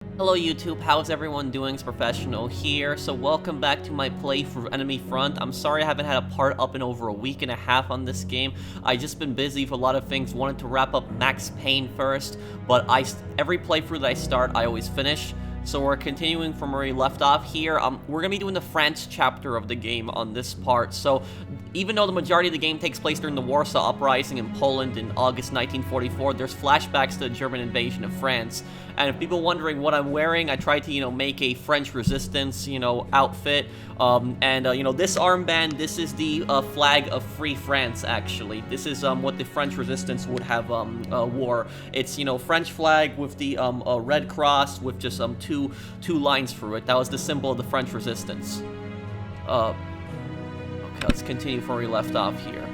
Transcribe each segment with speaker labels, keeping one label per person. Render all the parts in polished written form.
Speaker 1: Hello YouTube, how's everyone doing? It's Professional here. So welcome back to my playthrough of Enemy Front. I'm sorry I haven't had a part up in over a week and a half on this game. I've just been busy with a lot of things. Wanted to wrap up Max Payne first, but every playthrough that I start, I always finish. So we're continuing from where we left off here. We're going to be doing the France chapter of the game on this part. So even though the majority of the game takes place during the Warsaw Uprising in Poland in August 1944, there's flashbacks to the German invasion of France. And if people wondering what I'm wearing, I tried to, make a French resistance, outfit. This armband, this is the flag of Free France, actually. This is what the French resistance would have wore. It's, French flag with the red cross with just two lines through it. That was the symbol of the French resistance. Okay, let's continue from where we left off here.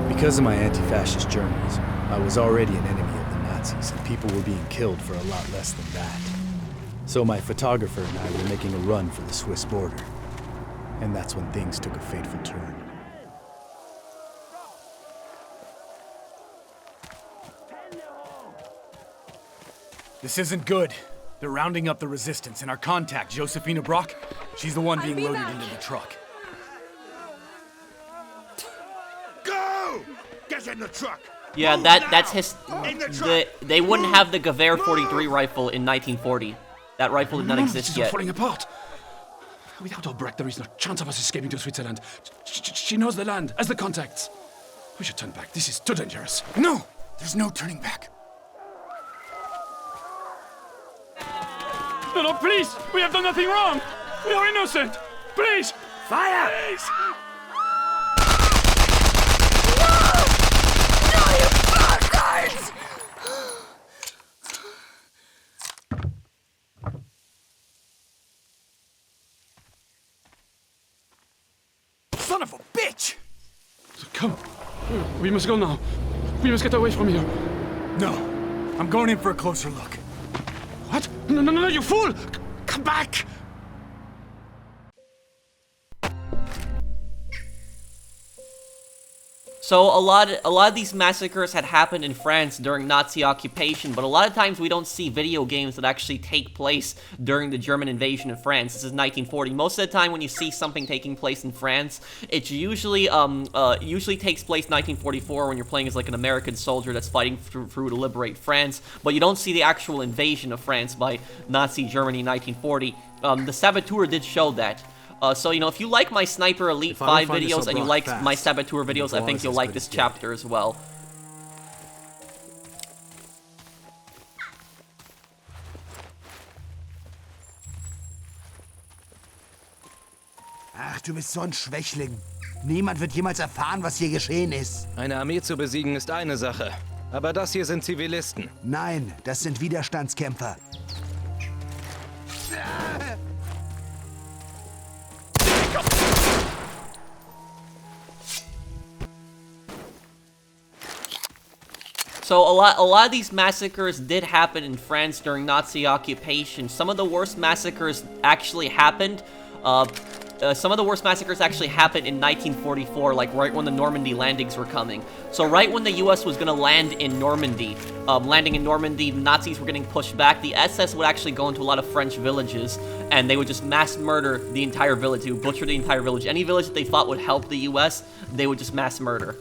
Speaker 2: Because of my anti-fascist journeys, I was already an enemy of the Nazis, and people were being killed for a lot less than that. So my photographer and I were making a run for the Swiss border. And that's when things took a fateful turn.
Speaker 3: This isn't good. They're rounding up the resistance, and our contact, Josephina Brock, she's the one being loaded into the truck.
Speaker 4: Get in the truck!
Speaker 1: Yeah, that's his. They wouldn't have the Gewehr 43 rifle in 1940. That rifle did not exist yet.
Speaker 3: This is falling apart. Without Albrecht, there is no chance of us escaping to Switzerland. She knows the land, as the contacts. We should turn back. This is too dangerous.
Speaker 4: No! There's no turning back.
Speaker 5: No, please! We have done nothing wrong! We are innocent! Please!
Speaker 4: Fire!
Speaker 5: Please!
Speaker 3: Son of a bitch!
Speaker 5: Come. We must go now. We must get away from here.
Speaker 3: No. I'm going in for a closer look.
Speaker 5: What? No, you fool! Come back!
Speaker 1: So a lot of these massacres had happened in France during Nazi occupation, but a lot of times we don't see video games that actually take place during the German invasion of France. This is 1940. Most of the time when you see something taking place in France, it usually takes place 1944 when you're playing as like an American soldier that's fighting through to liberate France, but you don't see the actual invasion of France by Nazi Germany in 1940. The Saboteur did show that. So, if you like my Sniper Elite 5 videos and you like my Saboteur videos, I think you'll like this chapter as well.
Speaker 4: Ach, du bist so ein Schwächling. Niemand wird jemals erfahren, was hier geschehen ist.
Speaker 6: Eine Armee zu besiegen ist eine Sache. Aber das hier sind Zivilisten.
Speaker 4: Nein, das sind Widerstandskämpfer.
Speaker 1: So a lot of these massacres did happen in France during Nazi occupation. Some of the worst massacres actually happened. Some of the worst massacres actually happened in 1944, like right when the Normandy landings were coming. So right when the U.S. was gonna land in Normandy, the Nazis were getting pushed back. The SS would actually go into a lot of French villages, and they would just mass murder the entire village. They would butcher the entire village. Any village that they thought would help the U.S., they would just mass murder.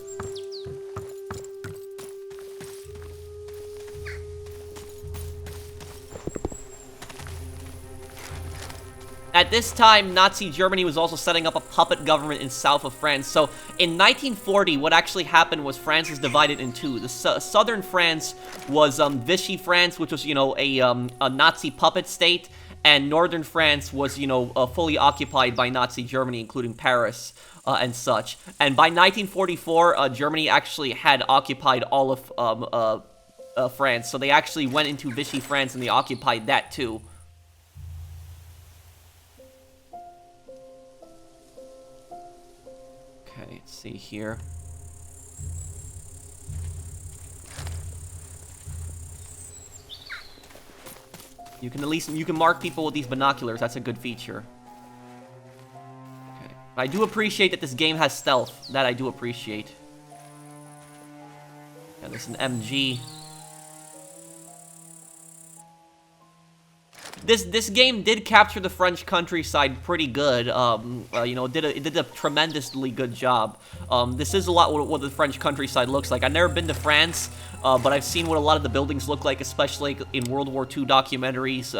Speaker 1: At this time, Nazi Germany was also setting up a puppet government in south of France. So in 1940, what actually happened was France was divided in two. The southern France was Vichy France, which was, a Nazi puppet state. and northern France was, you know, fully occupied by Nazi Germany, including Paris and such. And by 1944, Germany actually had occupied all of France, so they actually went into Vichy France and they occupied that too. Okay, let's see here. You can at least, you can mark people with these binoculars. That's a good feature. Okay. I do appreciate that this game has stealth. That I do appreciate. And there's an MG. This game did capture the French countryside pretty good. You know, it did a tremendously good job. This is a lot what the French countryside looks like. I've never been to France, but I've seen what a lot of the buildings look like, especially in World War II documentaries.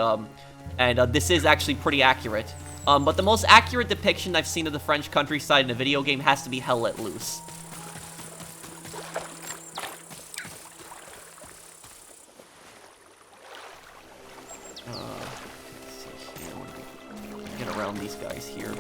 Speaker 1: And this is actually pretty accurate. But the most accurate depiction I've seen of the French countryside in a video game has to be Hell Let Loose. Get around these guys here.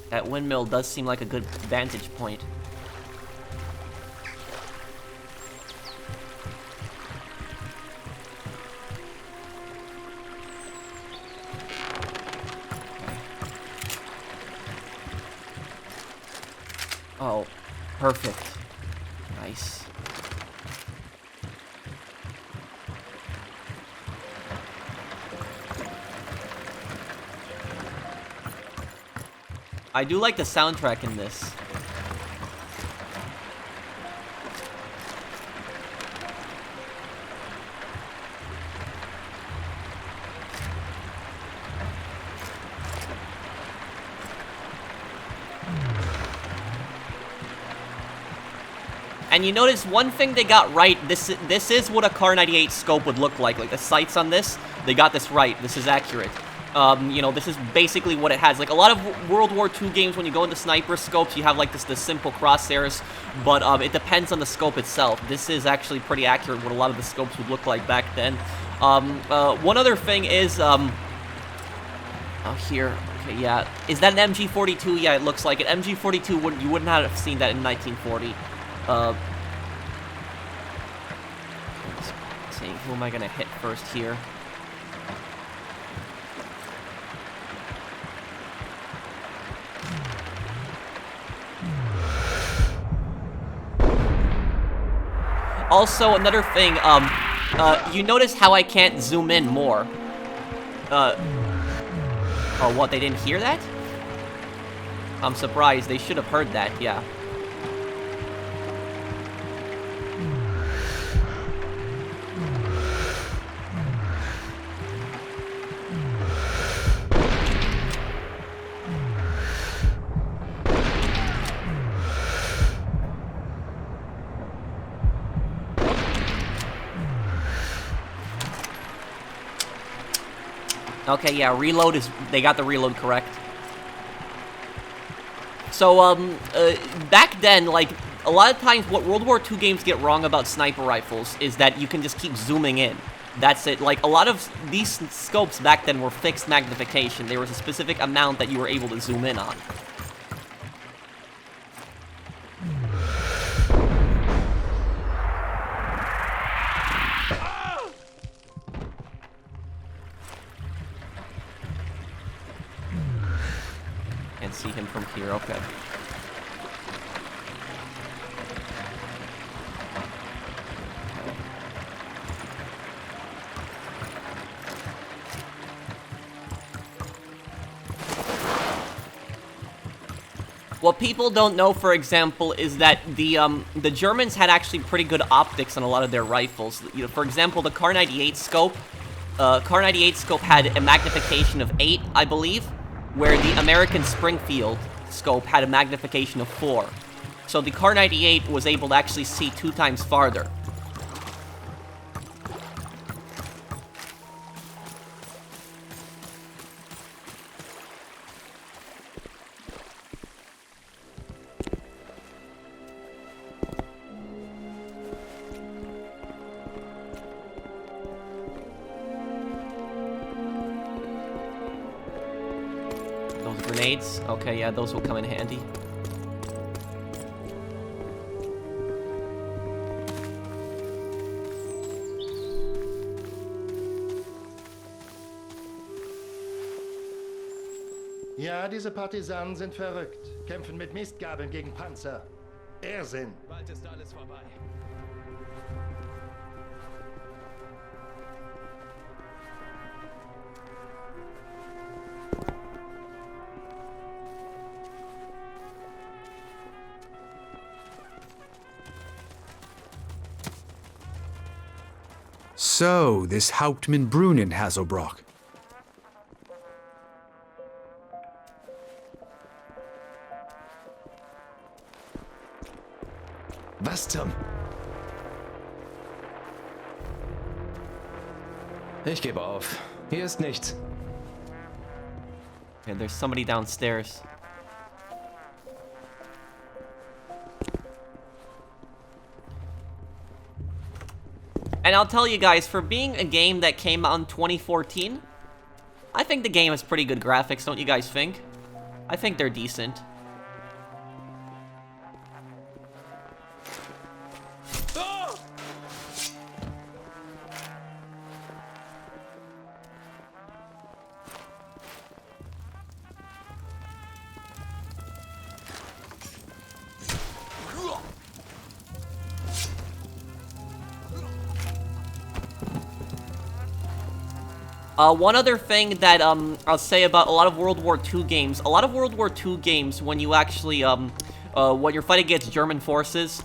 Speaker 1: That windmill does seem like a good vantage point. Oh, perfect. Nice. I do like the soundtrack in this. And you notice one thing they got right, this is what a Car 98 scope would look like the sights on this, they got this right, this is accurate. You know, this is basically what it has. Like, a lot of World War II games, when you go into sniper scopes, you have, like, the simple crosshairs, but it depends on the scope itself. This is actually pretty accurate what a lot of the scopes would look like back then. One other thing is, oh, here, okay, yeah. Is that an MG42? Yeah, it looks like it. MG42, you would not have seen that in 1940. Let's see, who am I gonna hit first here? Also, another thing, you notice how I can't zoom in more. Oh, what, they didn't hear that? I'm surprised, they should have heard that, yeah. Okay, yeah, reload is... They got the reload correct. So, back then, like, a lot of times what World War II games get wrong about sniper rifles is that you can just keep zooming in. That's it. Like, a lot of these scopes back then were fixed magnification. There was a specific amount that you were able to zoom in on. See him from here, okay. What people don't know, for example, is that the Germans had actually pretty good optics on a lot of their rifles. You know, for example, the Car 98 scope. Car 98 scope had a magnification of 8, I believe, where the American Springfield scope had a magnification of 4. So the Kar 98 was able to actually see 2 times farther. Those grenades? Okay, yeah, those will come in handy.
Speaker 7: Ja, diese Partisanen sind verrückt. Kämpfen mit Mistgabeln gegen Panzer. Irrsinn.
Speaker 6: Bald ist alles vorbei.
Speaker 2: So, this Hauptmann Brunnen Haselbrock.
Speaker 6: Was zum... Ich gebe auf. Hier ist nichts.
Speaker 1: Okay, there's somebody downstairs. And I'll tell you guys, for being a game that came out in 2014, I think the game has pretty good graphics, don't you guys think? I think they're decent. One other thing that I'll say about a lot of World War II games, when you actually when you're fighting against German forces,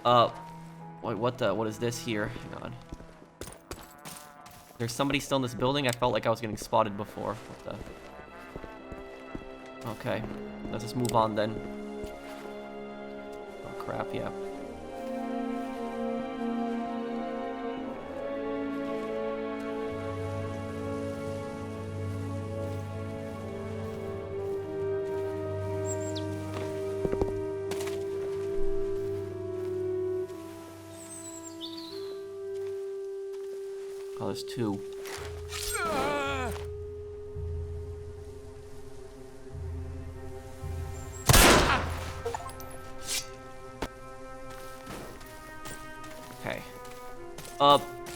Speaker 1: wait, what is this here? Hang on. There's somebody still in this building. I felt like I was getting spotted before. What the? Okay, let's just move on then. Oh crap, yeah. Oh, there's 2. Okay.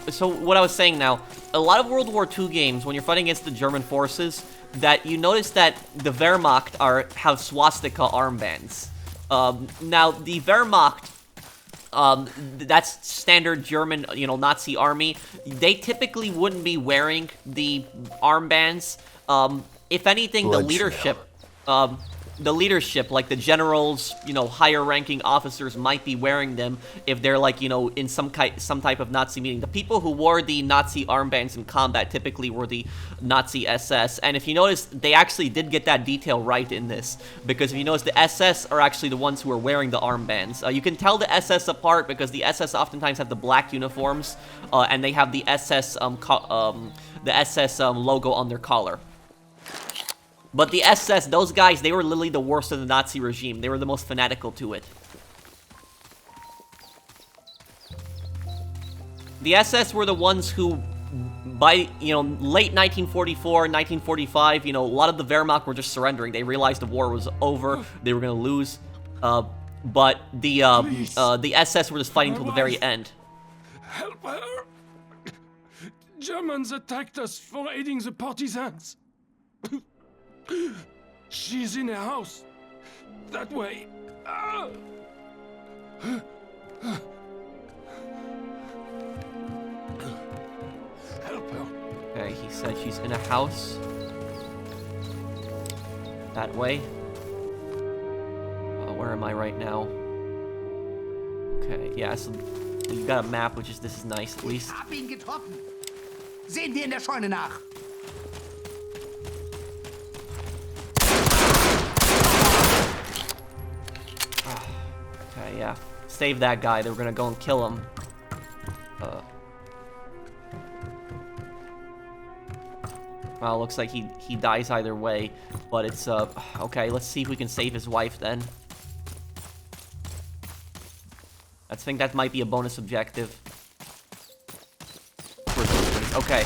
Speaker 1: So what I was saying now, a lot of World War II games, when you're fighting against the German forces, that you notice that the Wehrmacht have swastika armbands. Now, the Wehrmacht, that's standard German, Nazi army. They typically wouldn't be wearing the armbands. If anything, the leadership, like the generals, higher ranking officers might be wearing them if they're like, in some type of Nazi meeting. The people who wore the Nazi armbands in combat typically were the Nazi SS. And if you notice, they actually did get that detail right in this, because if you notice, the SS are actually the ones who are wearing the armbands. You can tell the SS apart because the SS oftentimes have the black uniforms, and they have the SS logo on their collar. But the SS, those guys, they were literally the worst of the Nazi regime. They were the most fanatical to it. The SS were the ones who, by, late 1944, 1945, a lot of the Wehrmacht were just surrendering. They realized the war was over. They were going to lose. But the SS were just fighting till the very end.
Speaker 5: Help her! Germans attacked us for aiding the partisans. She's in her house. That way. Help her.
Speaker 1: Okay, he said she's in a house. That way. Where am I right now? Okay, yeah, so you got a map, this is nice at least.
Speaker 4: Ich hab ihn getroffen. Sehen wir in der Scheune nach.
Speaker 1: Okay, yeah. Save that guy. They were gonna go and kill him. Well, looks like he dies either way. But it's, okay, let's see if we can save his wife then. I think that might be a bonus objective. Okay.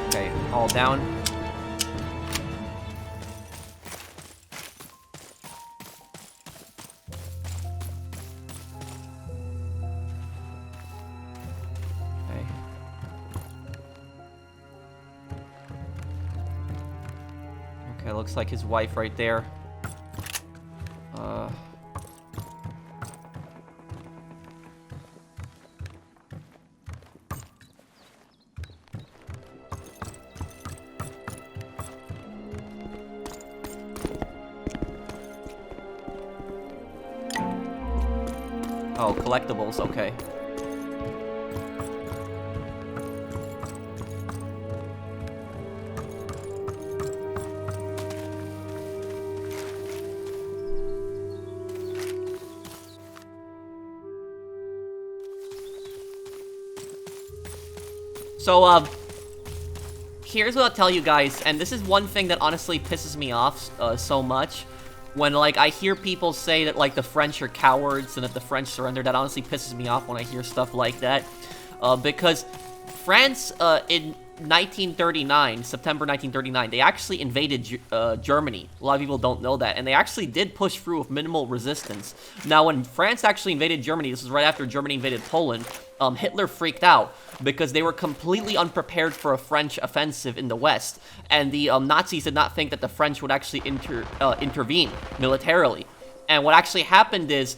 Speaker 1: Okay, all down. Okay. Okay, looks like his wife right there. Oh, collectibles, okay. So, here's what I'll tell you guys, and this is one thing that honestly pisses me off so much. When, like, I hear people say that, like, the French are cowards and that the French surrendered, that honestly pisses me off when I hear stuff like that. Because France, in 1939, September 1939, they actually invaded Germany. A lot of people don't know that. And they actually did push through with minimal resistance. Now, when France actually invaded Germany, this was right after Germany invaded Poland, Hitler freaked out because they were completely unprepared for a French offensive in the West. And the Nazis did not think that the French would actually intervene militarily. And what actually happened is,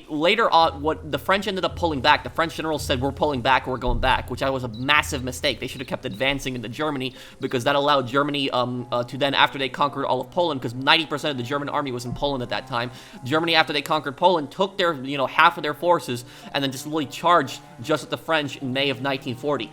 Speaker 1: later on, what the French ended up pulling back. The French generals said, we're pulling back, we're going back, which was a massive mistake. They should have kept advancing into Germany, because that allowed Germany to then, after they conquered all of Poland, because 90% of the German army was in Poland at that time, Germany, after they conquered Poland, took their, half of their forces, and then just really charged just with the French in May of 1940,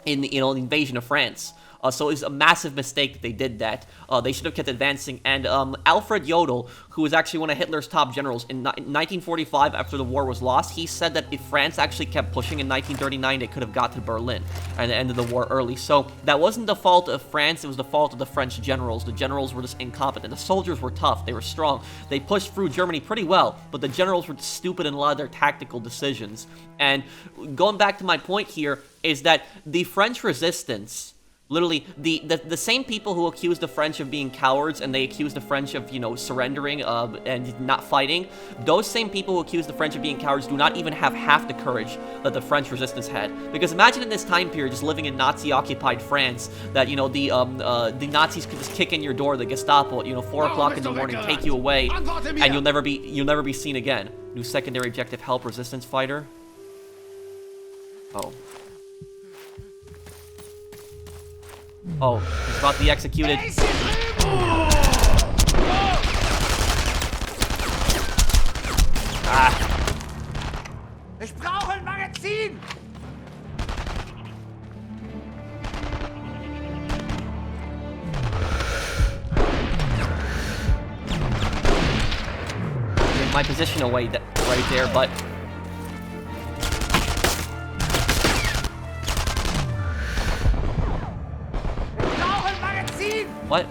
Speaker 1: in the, invasion of France. So it was a massive mistake that they did that. They should have kept advancing. And Alfred Jodl, who was actually one of Hitler's top generals, in 1945, after the war was lost, he said that if France actually kept pushing in 1939, they could have got to Berlin and ended the war early. So that wasn't the fault of France, it was the fault of the French generals. The generals were just incompetent. The soldiers were tough, they were strong. They pushed through Germany pretty well, but the generals were stupid in a lot of their tactical decisions. And going back to my point here, is that the French resistance, literally, the same people who accuse the French of being cowards and they accuse the French of, surrendering and not fighting, those same people who accuse the French of being cowards do not even have half the courage that the French resistance had. Because imagine in this time period, just living in Nazi-occupied France, that, the Nazis could just kick in your door, the Gestapo, at 4 o'clock in the morning, take you away, and you'll never be seen again. New secondary objective, help resistance fighter. Oh, he's about to be executed.
Speaker 4: Ich brauche ein Magazin!
Speaker 1: Take my position away right there, but what?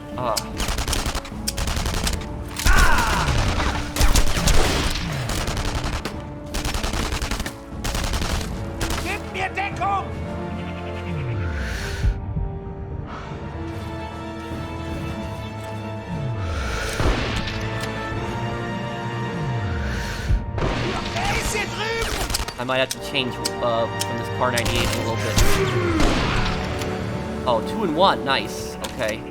Speaker 4: Gib mir Deckung! Ist hier drüben!
Speaker 1: I might have to change from this Par 98 a little bit. Oh, 2 and 1, nice. Okay.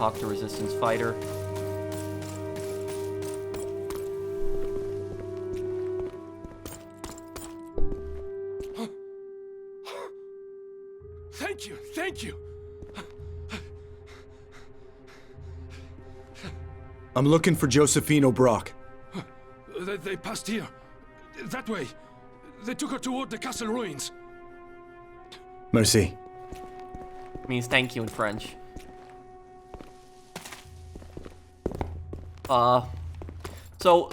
Speaker 1: talk to Resistance fighter.
Speaker 3: Thank you, thank you.
Speaker 2: I'm looking for Josephine O'Brock.
Speaker 3: They passed here. That way. They took her toward the castle ruins.
Speaker 2: Merci.
Speaker 1: Means thank you in French. So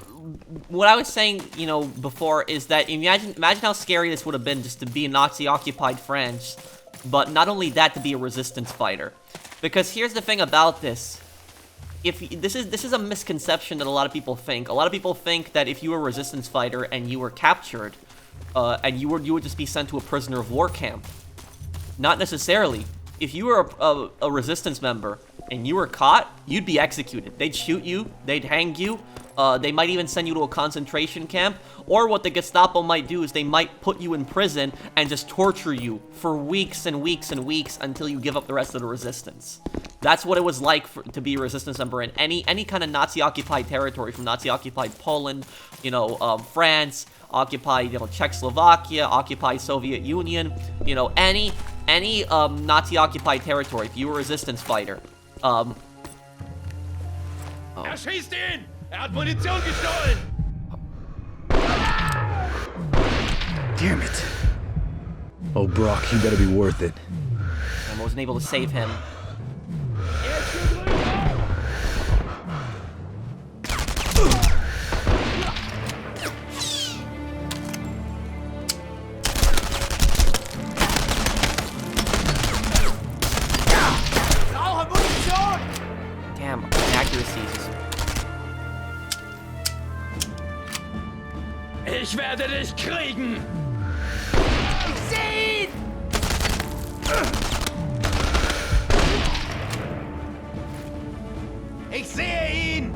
Speaker 1: what I was saying, you know, before is that imagine how scary this would have been just to be in Nazi-occupied France, but not only that, to be a resistance fighter. Because here's the thing about this. If this is a misconception that a lot of people think. A lot of people think that if you were a resistance fighter and you were captured, and you would just be sent to a prisoner of war camp. Not necessarily. If you were a resistance member and you were caught, you'd be executed. They'd shoot you, they'd hang you, they might even send you to a concentration camp, or what the Gestapo might do is they might put you in prison and just torture you for weeks and weeks and weeks until you give up the rest of the resistance. That's what it was like to be a resistance member in any kind of Nazi-occupied territory, from Nazi-occupied Poland, you know, France, occupied, you know, Czechoslovakia, occupied Soviet Union, you know, any Nazi-occupied territory, if you were a resistance fighter.
Speaker 6: Erschießt ihn! Hat Munition gestohlen!
Speaker 2: Damn it. O'Brock, you better be worth it.
Speaker 1: I wasn't able to save him. Damn, inaccuracies.
Speaker 6: Ich werde dich kriegen!
Speaker 4: Ich seh ihn! Ich sehe ihn!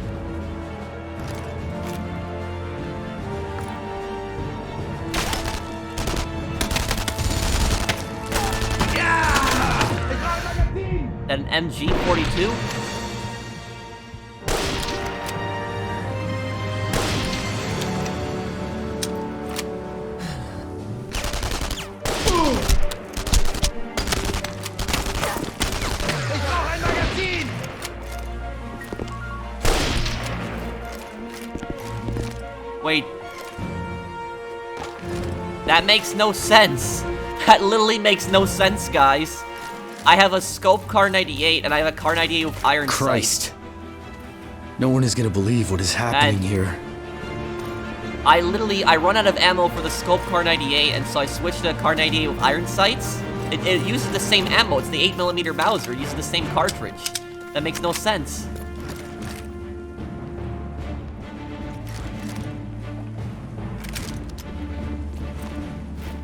Speaker 1: An MG-42? Wait. That makes no sense. That literally makes no sense, guys. I have a scope Kar 98 and I have a Kar 98 with iron
Speaker 2: Christ.
Speaker 1: sight.
Speaker 2: No one is gonna believe what is happening here.
Speaker 1: I run out of ammo for the scope Kar 98, and so I switched to Kar 98 with iron sights. It uses the same ammo. It's the 8mm Mauser. It uses the same cartridge. That makes no sense.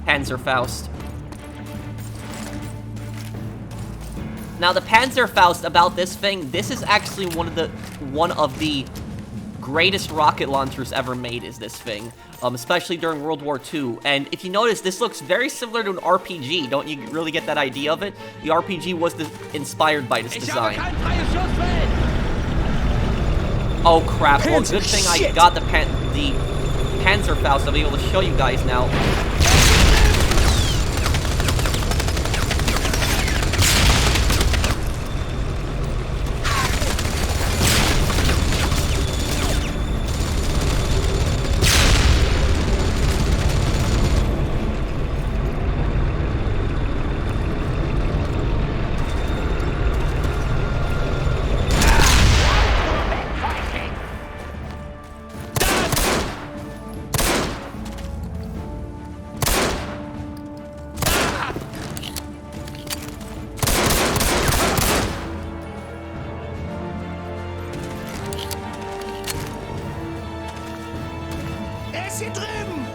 Speaker 1: Panzerfaust. Now the Panzerfaust, about this thing, this is actually one of the greatest rocket launchers ever made, is this thing, especially during World War II. And if you notice, this looks very similar to an RPG. Don't you really get that idea of it? The RPG was inspired by this design. Oh crap! Well, good thing I got the Panzerfaust. I'll be able to show you guys now.
Speaker 4: Hier drüben!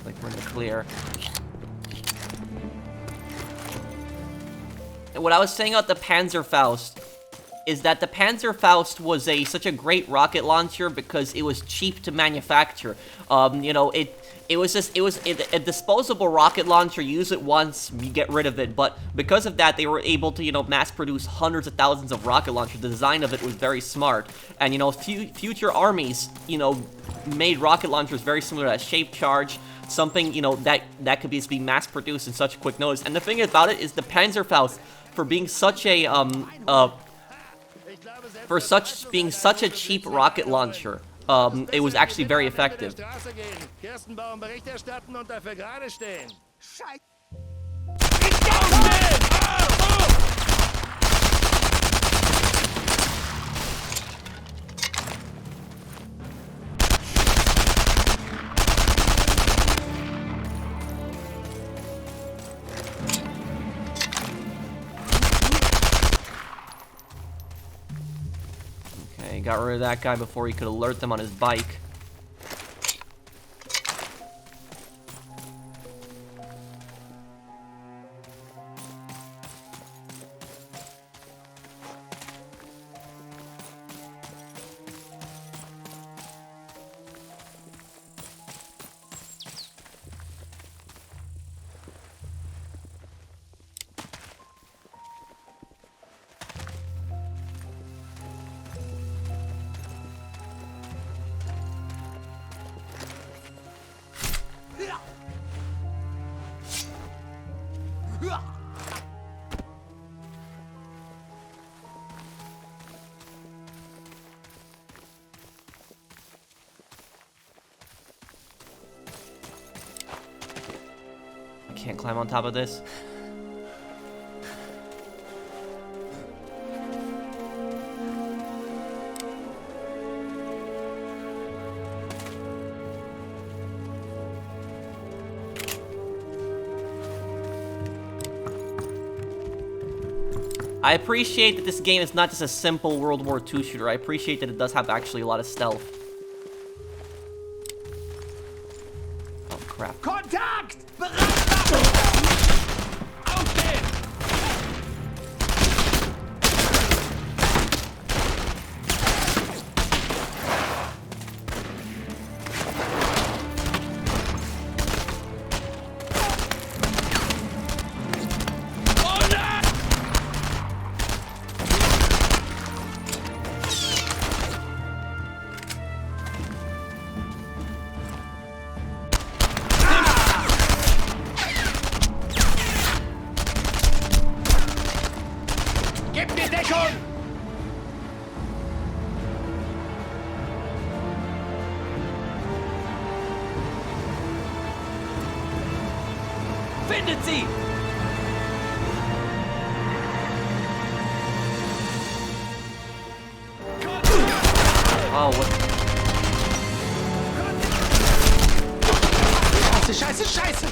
Speaker 1: Like we're in the clear. And what I was saying about the Panzerfaust is that the Panzerfaust was such a great rocket launcher because it was cheap to manufacture. You know, it was a disposable rocket launcher. Use it once, you get rid of it. But because of that, they were able to, you know, mass produce hundreds of thousands of rocket launchers. The design of it was very smart. And, you know, future armies, you know, made rocket launchers very similar to that Shape Charge. Something, you know, that could be mass produced in such quick notice. And the thing about it is the Panzerfaust, for being such a being such a cheap rocket launcher, it was actually very effective. Okay, got rid of that guy before he could alert them on his bike. Can't climb on top of this. I appreciate that this game is not just a simple World War II shooter. I appreciate that it does have actually a lot of stealth. Oh, crap.
Speaker 4: Kontakt!
Speaker 1: Findet sie! Oh, what?
Speaker 4: Scheiße, scheiße, scheiße!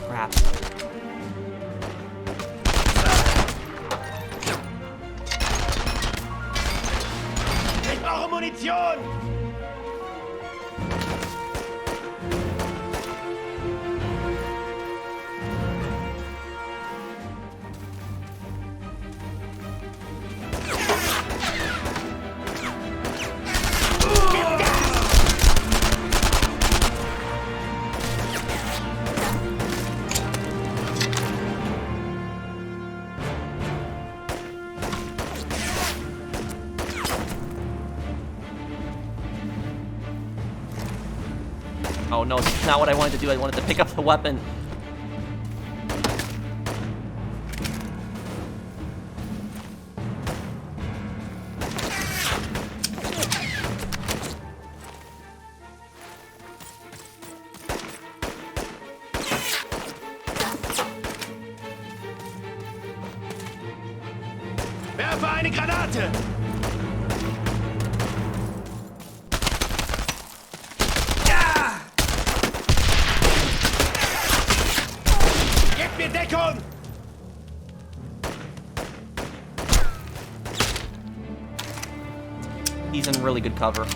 Speaker 1: Crap.
Speaker 4: Ich brauche Munition!
Speaker 1: Oh no, this is not what I wanted to do. I wanted to pick up the weapon.
Speaker 4: Werfe eine Granate! Ja! Gebt mir Deckung!
Speaker 1: He's in really good cover.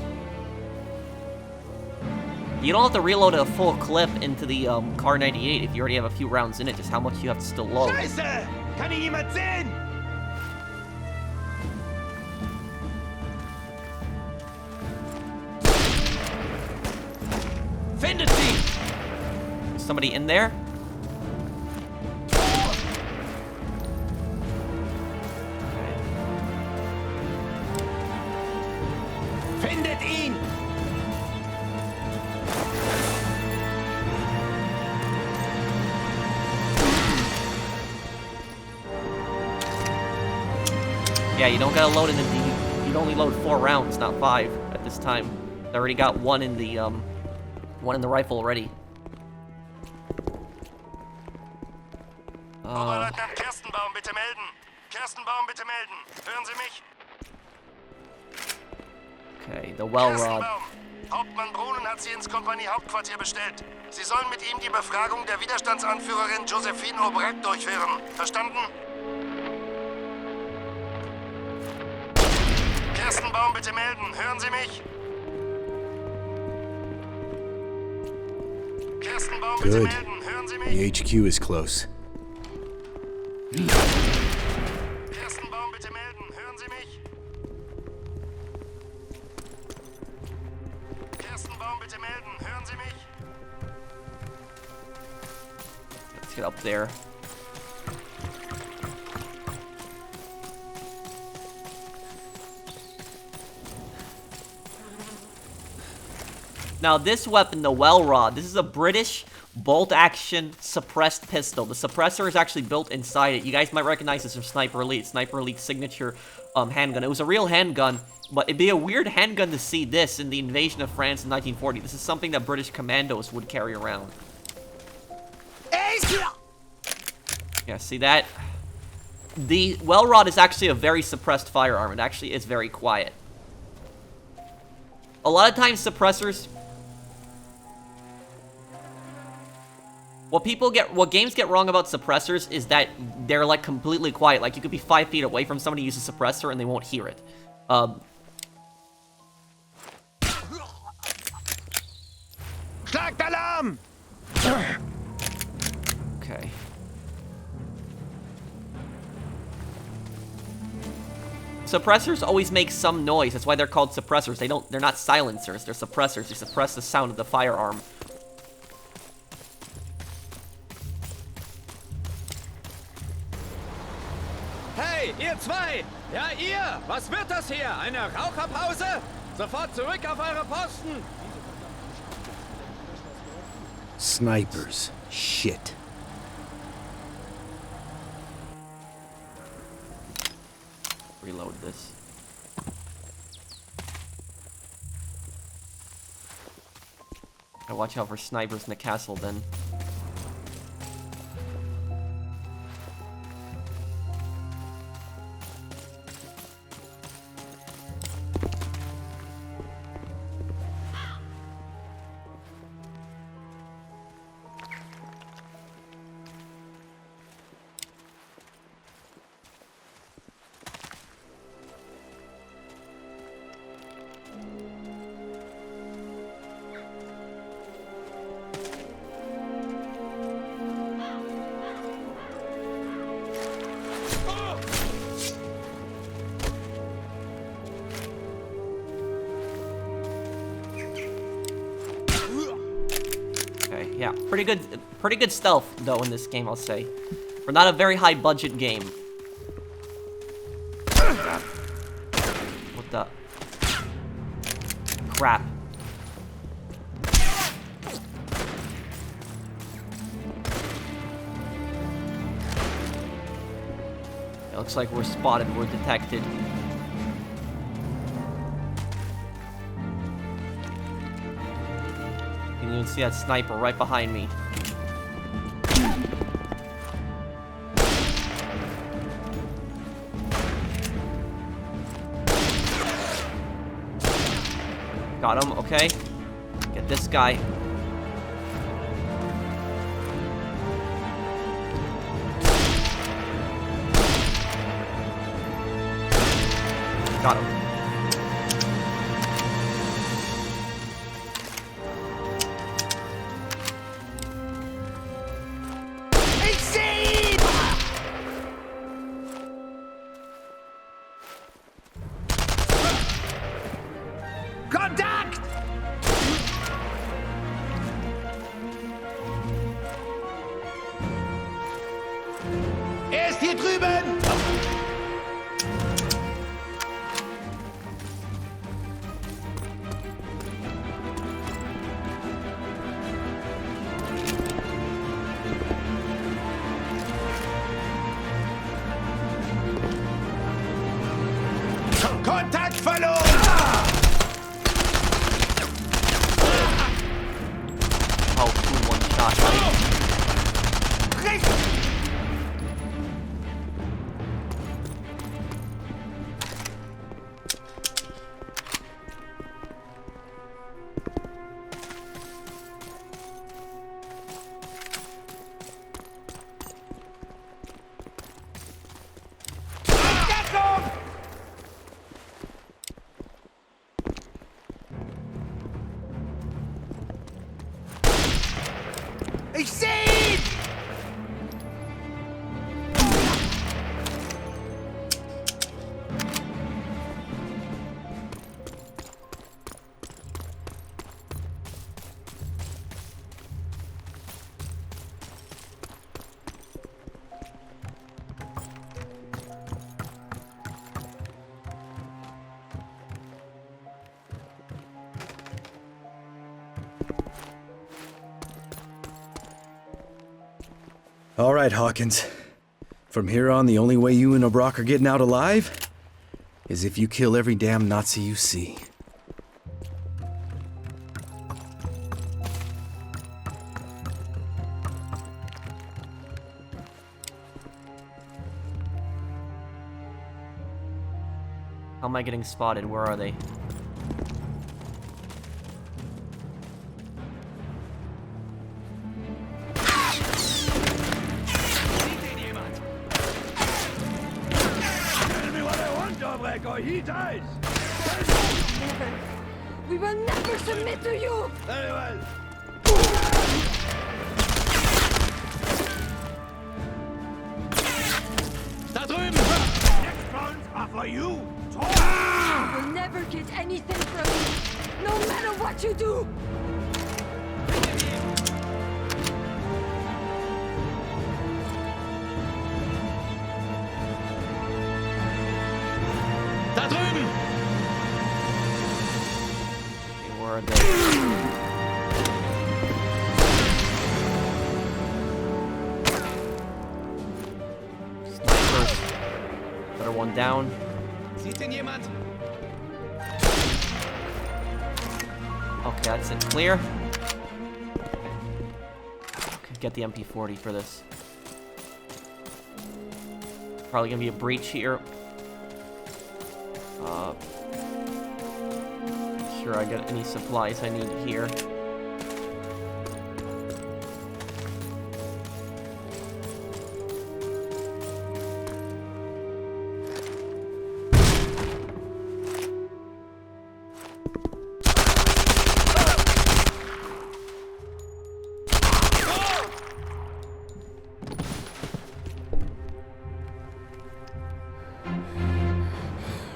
Speaker 1: You don't have to reload a full clip into the Kar 98 if you already have a few rounds in it, just how much you have to still load.
Speaker 4: Scheiße! Kann ihn jemand sehen?
Speaker 6: Findet sie!
Speaker 1: Somebody in there?
Speaker 6: Findet ihn!
Speaker 1: Yeah, you don't gotta load in the you'd only load 4 rounds, not 5 at this time. I already got one in the rifle already.
Speaker 7: Oberleutnant Kerstenbaum, bitte melden. Kerstenbaum, bitte melden. Hören Sie mich?
Speaker 1: Okay, the well rod.
Speaker 7: Kerstenbaum. Hauptmann Brunen hat Sie ins Kompaniehauptquartier bestellt. Sie sollen mit ihm die Befragung der Widerstandsanführerin Josephine Aubrac durchführen. Verstanden? Kerstenbaum, bitte melden. Hören Sie mich? Kerstenbaum, bitte
Speaker 2: Good.
Speaker 7: melden. Hören Sie mich?
Speaker 2: The HQ is close.
Speaker 7: Kerstenbaum, bitte melden. Hören Sie mich? Kerstenbaum, bitte melden. Hören Sie mich?
Speaker 1: Let's get up there. Now this weapon, the well rod, this is a British bolt-action suppressed pistol. The suppressor is actually built inside it. You guys might recognize this from Sniper Elite. Sniper Elite's signature handgun. It was a real handgun, but it'd be a weird handgun to see this in the invasion of France in 1940. This is something that British commandos would carry around. Yeah, see that? The well rod is actually a very suppressed firearm. It actually is very quiet. A lot of times suppressors... What games get wrong about suppressors is that they're like completely quiet. Like you could be 5 feet away from somebody who uses a suppressor and they won't hear it.
Speaker 6: Schlagtalarm!
Speaker 1: Okay. Suppressors always make some noise. That's why they're called suppressors. They're not silencers. They're suppressors. They suppress the sound of the firearm.
Speaker 6: Hey, ihr zwei! Ja, ihr! Was wird das hier? Eine Raucherpause? Sofort zurück auf eure Posten!
Speaker 2: Snipers. Shit.
Speaker 1: Reload this. I watch out for snipers in the castle then. Yeah, pretty good stealth though in this game, I'll say. For not a very high budget game. What the crap? It looks like we're spotted, we're detected. You can see that sniper right behind me. Got him, okay. Get this guy. Got him.
Speaker 4: mich sehen!
Speaker 2: All right, Hawkins. From here on, the only way you and O'Brock are getting out alive is if you kill every damn Nazi you see.
Speaker 1: How am I getting spotted? Where are they?
Speaker 6: He dies!
Speaker 8: Never. We will never submit to you!
Speaker 6: Very well. Da drüben!
Speaker 4: Next round are for you!
Speaker 8: You will never get anything from me, no matter what you do!
Speaker 6: Da drüben!
Speaker 1: Okay, where are they? Snipers. Better one down.
Speaker 6: Sieht ihn jemand?
Speaker 1: Okay, that's it. Clear. Okay, get the MP40 for this. Probably gonna be a breach here. Sure I get any supplies I need here.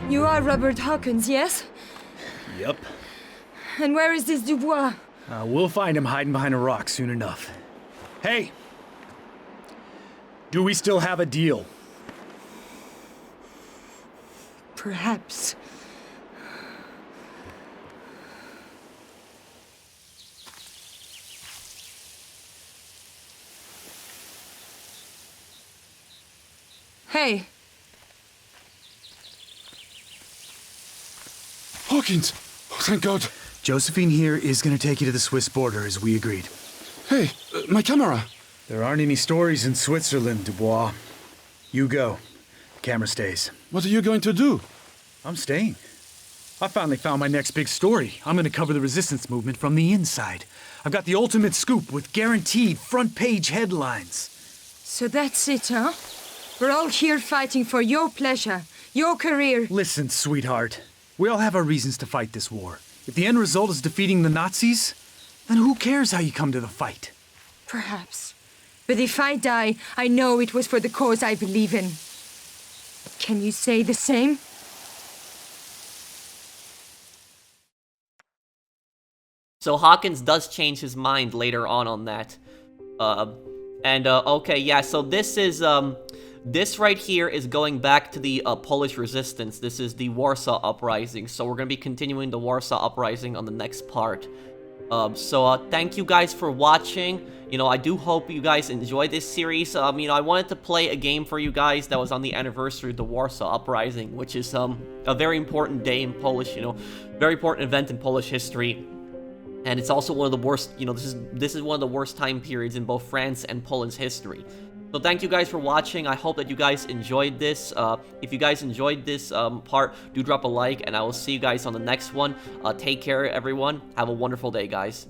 Speaker 8: You are Robert Hawkins, yes?
Speaker 2: Yep.
Speaker 8: And where is this Dubois?
Speaker 2: We'll find him hiding behind a rock soon enough. Hey! Do we still have a deal?
Speaker 8: Perhaps. Hey,
Speaker 3: Hawkins! Oh, thank God.
Speaker 2: Josephine here is gonna take you to the Swiss border as we agreed.
Speaker 3: Hey, my camera.
Speaker 2: There aren't any stories in Switzerland, Dubois. You go. The camera stays.
Speaker 3: What are you going to do?
Speaker 2: I'm staying. I finally found my next big story. I'm gonna cover the resistance movement from the inside. I've got the ultimate scoop with guaranteed front-page headlines.
Speaker 8: so that's it, huh? We're all here fighting for your pleasure, your career.
Speaker 2: Listen, sweetheart. We all have our reasons to fight this war. If the end result is defeating the Nazis, then who cares how you come to the fight?
Speaker 8: Perhaps. But if I die, I know it was for the cause I believe in. Can you say the same?
Speaker 1: So Hawkins does change his mind later on that. Okay, yeah, so this is, this right here is going back to the Polish resistance. This is the Warsaw Uprising, so we're gonna be continuing the Warsaw Uprising on the next part. Thank you guys for watching. You know, I do hope you guys enjoyed this series. You know, I wanted to play a game for you guys that was on the anniversary of the Warsaw Uprising, which is, a very important day in Polish, you know, very important event in Polish history. And it's also one of the worst, you know, this is one of the worst time periods in both France and Poland's history. So thank you guys for watching. I hope that you guys enjoyed this. If you guys enjoyed this part, do drop a like, and I will see you guys on the next one. Take care, everyone. Have a wonderful day, guys.